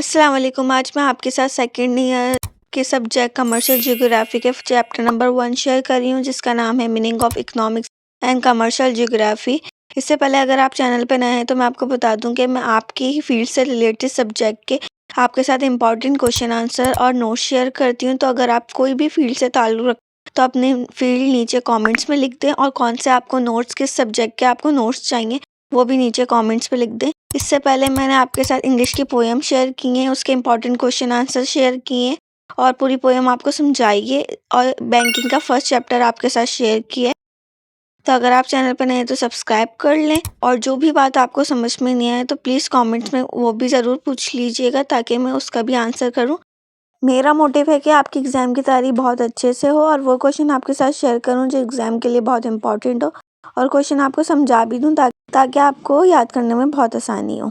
अस्सलाम वालेकुम। आज मैं आपके साथ सेकेंड ईयर के सब्जेक्ट कमर्शियल जियोग्राफी के चैप्टर नंबर 1 शेयर कर रही हूँ, जिसका नाम है meaning of economics and commercial geography. इससे पहले अगर आप चैनल पर नए हैं तो मैं आपको बता दूं कि मैं आपकी ही फील्ड से रिलेटेड सब्जेक्ट के आपके साथ इंपॉर्टेंट क्वेश्चन आंसर और नोट्स शेयर करती हूँ। तो अगर आप कोई भी फील्ड से ताल्लुक़ रखते तो अपने फील्ड नीचे कॉमेंट्स में लिख दें, और कौन से आपको नोट्स, किस सब्जेक्ट के आपको नोट्स चाहिए वो भी नीचे कमेंट्स पे लिख दें। इससे पहले मैंने आपके साथ इंग्लिश की पोएम शेयर की हैं, उसके इंपॉर्टेंट क्वेश्चन आंसर शेयर किए हैं और पूरी पोएम आपको समझाई है, और बैंकिंग का फर्स्ट चैप्टर आपके साथ शेयर किया है। तो अगर आप चैनल पर नए हैं तो सब्सक्राइब कर लें, और जो भी बात आपको समझ में नहीं आए तो प्लीज़ कमेंट्स में वो भी ज़रूर पूछ लीजिएगा ताकि मैं उसका भी आंसर करूँ। मेरा मोटिव है कि आपकी एग्ज़ाम की तैयारी बहुत अच्छे से हो और वो क्वेश्चन आपके साथ शेयर करूं जो एग्ज़ाम के लिए बहुत इंपॉर्टेंट हो, और क्वेश्चन आपको समझा भी दूं ताकि आपको याद करने में बहुत आसानी हो।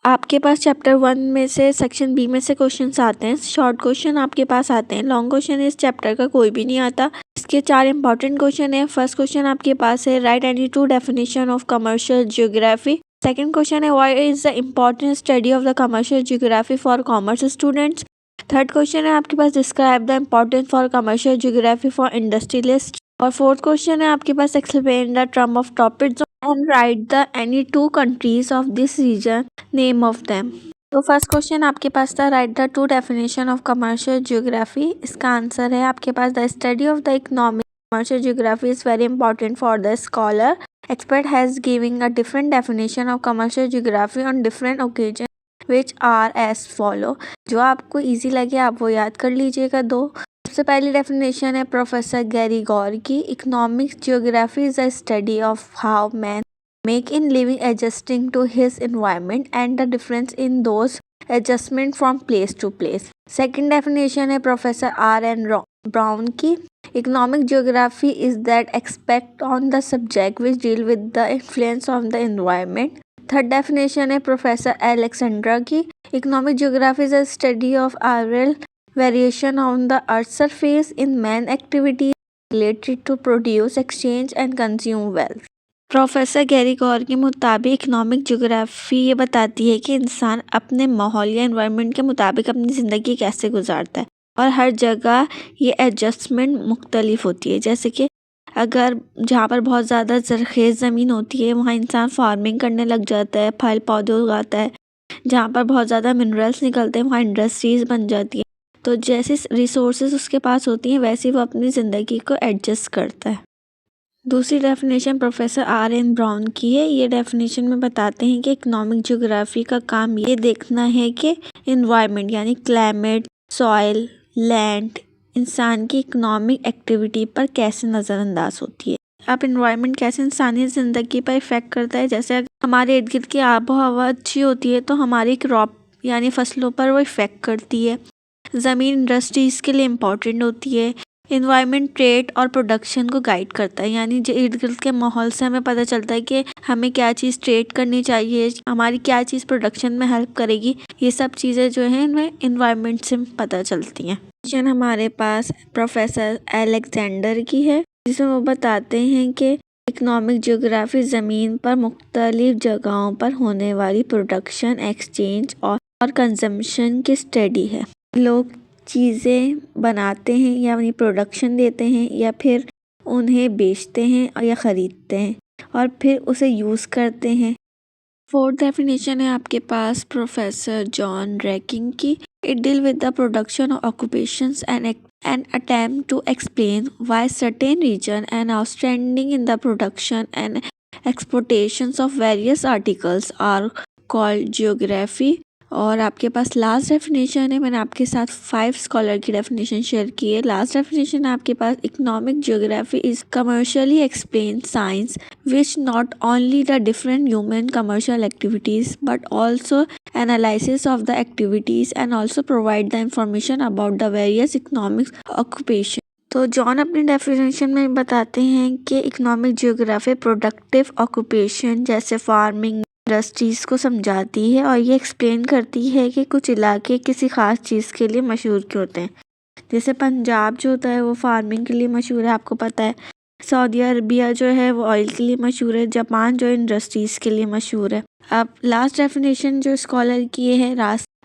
आपके पास चैप्टर 1 में से सेक्शन बी में से क्वेश्चंस आते हैं। शॉर्ट क्वेश्चन आपके पास आते हैं, लॉन्ग क्वेश्चन इस चैप्टर का कोई भी नहीं आता। इसके 4 इंपॉर्टेंट क्वेश्चन है। फर्स्ट क्वेश्चन आपके पास है, write any 2 definition of commercial geography. Second question है, why is the important study of the commercial geography for commerce students. Third question है आपके पास, describe the importance for commercial geography for industrialist. और fourth question है आपके पास, explain the term of topic and write the any 2 countries of this region, name of them. तो first question आपके पास था, write the 2 definition of commercial geography. इसका answer है आपके पास, the study of the economic commercial geography is very important for the scholar. Expert has given a different definition of commercial geography on different occasions which are as follow. जो आपको easy लगे आप वो याद कर लीजिएगा। दो सबसे पहली डेफिनेशन है प्रोफेसर गैरी गॉर की, economic geography is a study of how man make in living adjusting to his environment and the difference in those adjustment from place to place. Second definition है professor R.N. Brown की, economic geography is that aspect on the subject which deal with the influence of the environment. Third definition है professor Alexandra की, economic geography is a study of aerial variation on the earth's surface in man activities related to produce, exchange and consume wealth. Professor Gary Gaur के मुताबिक economic geography ये बताती है कि इंसान अपने माहौल या एनवायरनमेंट के मुताबिक अपनी ज़िंदगी कैसे गुजारता है, और हर जगह ये एडजस्टमेंट मुख्तलिफ होती है। जैसे कि अगर जहाँ पर बहुत ज़्यादा ज़रख़ेज़ ज़मीन होती है वहाँ इंसान फार्मिंग करने लग जाता है, फल पौधे उगाता है। जहाँ पर बहुत ज़्यादा मिनरल्स निकलते हैं वहाँ इंडस्ट्रीज़ बन जाती हैं। तो जैसे रिसोर्सेज उसके पास होती हैं वैसे वो अपनी ज़िंदगी को एडजस्ट करता है। दूसरी डेफिनेशन प्रोफेसर R.N. ब्राउन की है। ये डेफिनेशन में बताते हैं कि इकोनॉमिक ज्योग्राफी का काम ये देखना है कि इन्वायरमेंट यानी क्लाइमेट, सॉइल, लैंड इंसान की इकोनॉमिक एक्टिविटी पर कैसे नज़रअंदाज होती है। अब इन्वायरमेंट कैसे इंसानी ज़िंदगी पर इफ़ेक्ट करता है। जैसे अगर हमारे इर्द गिर्द की आबो हवा अच्छी होती है तो हमारी क्रॉप यानी फसलों पर वो इफ़ेक्ट करती है। ज़मीन इंडस्ट्रीज़ के लिए इम्पॉर्टेंट होती है। इन्वायरमेंट ट्रेड और प्रोडक्शन को गाइड करता है, यानी जो इर्द गिर्द के माहौल से हमें पता चलता है कि हमें क्या चीज़ ट्रेड करनी चाहिए, हमारी क्या चीज़ प्रोडक्शन में हेल्प करेगी। ये सब चीज़ें जो हैं इनमें इन्वायरमेंट से पता चलती हैं। क्वेश्चन हमारे पास प्रोफेसर अलेक्जेंडर की है, जिसमें वो बताते हैं कि इकोनॉमिक ज्योग्राफी ज़मीन पर मुख्तलिफ जगहों पर होने वाली प्रोडक्शन, एक्सचेंज और कंजम्पशन की स्टडी है। लोग चीज़ें बनाते हैं या अपनी प्रोडक्शन देते हैं या फिर उन्हें बेचते हैं या ख़रीदते हैं और फिर उसे यूज़ करते हैं। फोर्थ डेफिनेशन है आपके पास प्रोफेसर जॉन रैकिंग की, it deal with the production of occupations and attempt to explain why certain region and outstanding in the production and exportations of various articles are called geography. और आपके पास last definition है, मैंने आपके साथ 5 scholar की definition share की है। Last definition है आपके पास, economic geography is commercially explain science which not only the different human commercial activities but also analysis of the activities and also provide the information about the various economic occupation. तो John अपनी definition में बताते हैं कि economic geography productive occupation जैसे farming, industries को समझाती है, और ये एक्सप्लेन करती है कि कुछ इलाके किसी ख़ास चीज़ के लिए मशहूर क्यों होते हैं। जैसे पंजाब जो होता है वो फार्मिंग के लिए मशहूर है, आपको पता है। सऊदी अरबिया जो है वो ऑयल के लिए मशहूर है। जापान जो इंडस्ट्रीज़ के लिए मशहूर है। अब लास्ट डेफिनेशन जो स्कॉलर की है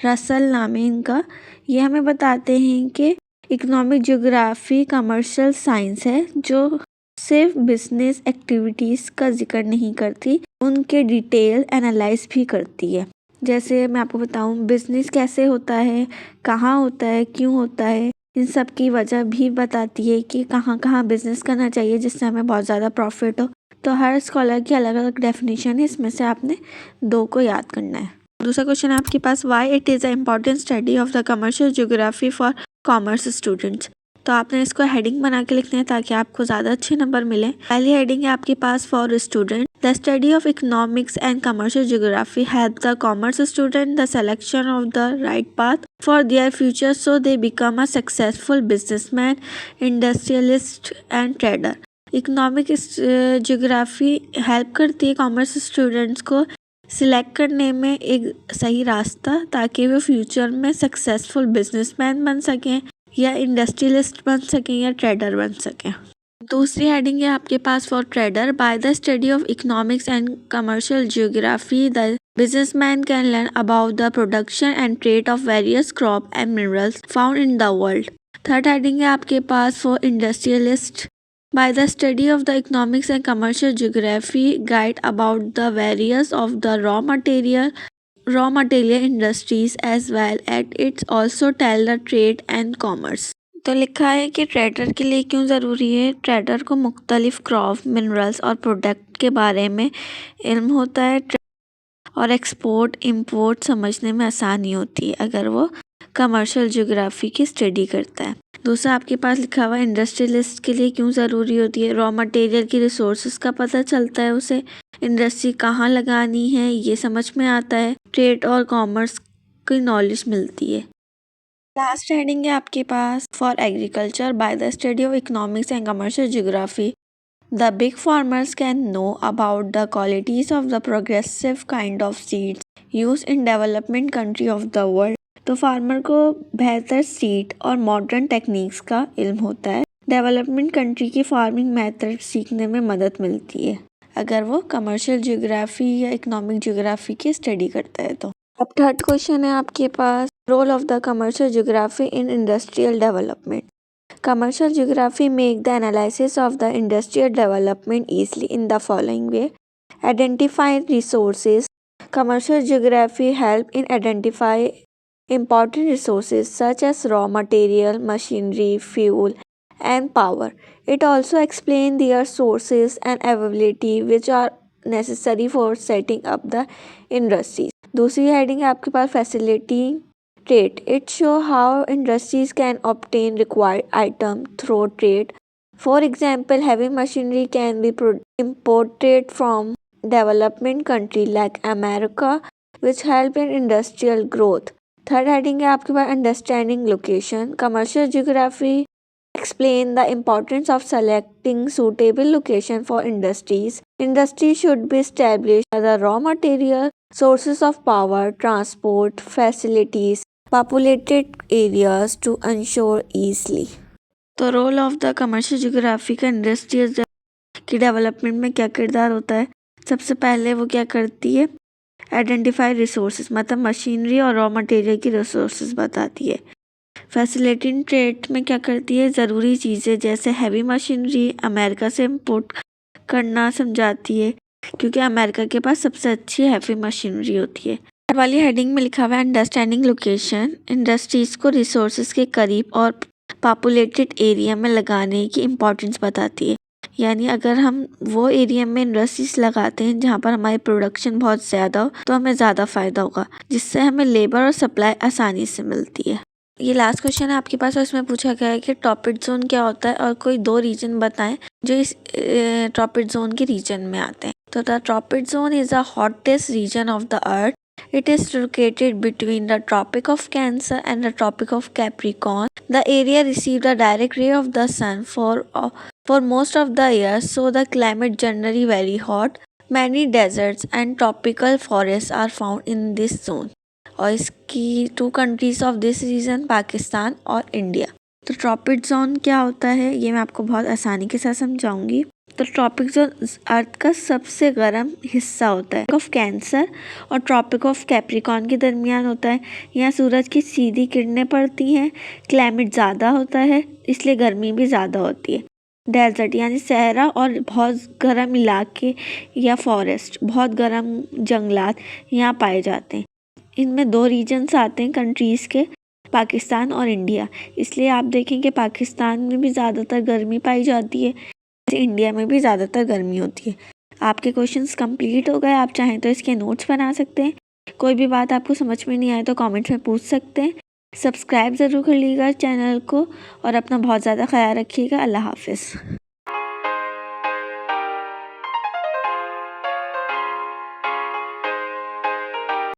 रसल नाम है इनका। ये हमें बताते हैं कि इकोनॉमिक ज्योग्राफी कमर्शियल साइंस है जो सिर्फ बिजनेस एक्टिविटीज़ का जिक्र नहीं करती, उनके डिटेल एनालाइज भी करती है। जैसे मैं आपको बताऊं बिजनेस कैसे होता है, कहाँ होता है, क्यों होता है, इन सब की वजह भी बताती है कि कहाँ कहाँ बिजनेस करना चाहिए जिससे हमें बहुत ज़्यादा प्रॉफिट हो। तो हर स्कॉलर की अलग अलग डेफिनेशन है, इसमें से आपने 2 को याद करना है। दूसरा क्वेश्चन आपके पास, why it is a important study of the commercial geography for commerce students. तो आपने इसको हेडिंग बना के लिखना है ताकि आपको ज़्यादा अच्छे नंबर मिले। पहली हेडिंग है आपके पास, for student the study of economics and commercial geography help the commerce student the selection of the right path for their future so they become a successful businessman, industrialist and trader. Economic geography help करती है commerce students को select करने में एक सही रास्ता, ताकि वो फ्यूचर में सक्सेसफुल बिजनेसमैन बन सकें या इंडस्ट्रियलिस्ट बन सकें या ट्रेडर बन सकें। दूसरी हेडिंग है आपके पास, for trader by the study of economics and commercial geography the businessman can learn about the production and trade of various crop and minerals found in the world. Third heading है आपके पास, for industrialist by the study of the economics and commercial geography guide about the various of the raw material industries as well as it also tell the trade and commerce। तो लिखा है कि trader के लिए क्यों ज़रूरी है। Trader को मुख्तलिफ क्रॉप, मिनरल्स और प्रोडक्ट के बारे में इल्म होता है और एक्सपोर्ट इंपोर्ट समझने में आसानी होती है अगर वो कमर्शियल ज्योग्राफी की स्टडी करता है। दूसरा आपके पास लिखा हुआ, इंडस्ट्रियलिस्ट के लिए क्यों ज़रूरी होती है। रॉ मटेरियल की रिसोर्सेज का पता चलता है उसे, इंडस्ट्री कहाँ लगानी है ये समझ में आता है, ट्रेड और कॉमर्स की नॉलेज मिलती है। लास्ट हेडिंग है आपके पास, for agriculture by the study of economics and commercial geography the big farmers can know about the qualities of the progressive kind of seeds use in development country of the world. तो farmer को बेहतर seed और modern techniques का इल्म होता है। Development country की farming method सीखने में मदद मिलती है अगर वो कमर्शियल ज्योग्राफी या इकोनॉमिक ज्योग्राफी की स्टडी करता है। तो अब थर्ड क्वेश्चन है आपके पास, role of the commercial geography in industrial development. Commercial geography make the analysis of the industrial development easily in the following way. Identify resources. Commercial geography help in identify important resources such as raw material, machinery, fuel, and power. It also explains their sources and availability which are necessary for setting up the industries. दूसरी heading है आपके पास, facility trade. It shows how industries can obtain required item through trade. For example, heavy machinery can be imported from development country like America, which help in industrial growth. Third heading है आपके पास, understanding location. Commercial geography explain the importance of selecting suitable location for industries. Industry should be established by the raw material, sources of power, transport, facilities, populated areas to ensure easily। तो role of the commercial geography का industrial की development में क्या किरदार होता है। सबसे पहले वो क्या करती है, आइडेंटिफाई रिसोर्सेज, मतलब मशीनरी और रॉ मटेरियल की रिसोर्सेज बताती है। फैसिलिटेटिंग ट्रेड में क्या करती है, ज़रूरी चीज़ें जैसे हैवी मशीनरी अमेरिका से इम्पोर्ट करना समझाती है क्योंकि अमेरिका के पास सबसे अच्छी हैवी मशीनरी होती है। वाली हेडिंग में लिखा हुआ है, अंडरस्टैंडिंग लोकेशन। इंडस्ट्रीज को रिसोर्सेज के करीब और पॉपुलेटेड एरिया में लगाने की इम्पोर्टेंस बताती है। यानी अगर हम वो एरिया में इंडस्ट्रीज लगाते हैं जहाँ पर हमारी प्रोडक्शन बहुत ज़्यादा हो तो हमें ज़्यादा फ़ायदा होगा, जिससे हमें लेबर और सप्लाई आसानी से मिलती है। ये लास्ट क्वेश्चन है आपके पास और इसमें पूछा गया है कि ट्रॉपिक जोन क्या होता है और कोई 2 रीजन बताएं जो इस ट्रॉपिक जोन के रीजन में आते हैं। तो the tropic zone is the hottest region of the earth. It is located between the Tropic of Cancer and the Tropic of Capricorn. The area receives the direct ray of the sun for most of the year, so the climate generally very hot. Many deserts and tropical forests are found in this zone. और इसकी 2 countries of this region Pakistan और India. तो tropic zone क्या होता है ये मैं आपको बहुत आसानी के साथ समझाऊंगी। तो ट्रॉपिक जो अर्थ का सबसे गर्म हिस्सा होता है ऑफ कैंसर और ट्रॉपिक ऑफ कैप्रिकॉर्न के दरमियान होता है। यहाँ सूरज की सीधी किरणें पड़ती हैं, क्लाइमेट ज़्यादा होता है इसलिए गर्मी भी ज़्यादा होती है। डेजर्ट यानी सहरा और बहुत गर्म इलाके या फॉरेस्ट, बहुत गर्म जंगलात यहाँ पाए जाते हैं। इनमें 2 रीजन्स आते हैं कंट्रीज़ के, पाकिस्तान और इंडिया। इसलिए आप देखेंगे पाकिस्तान में भी ज़्यादातर गर्मी पाई जाती है, इंडिया में भी ज़्यादातर गर्मी होती है। आपके क्वेश्चंस कंप्लीट हो गए। आप चाहें तो इसके नोट्स बना सकते हैं। कोई भी बात आपको समझ में नहीं आए तो कमेंट्स में पूछ सकते हैं। सब्सक्राइब ज़रूर कर लीजिएगा चैनल को और अपना बहुत ज़्यादा ख्याल रखिएगा। अल्लाह हाफिज़।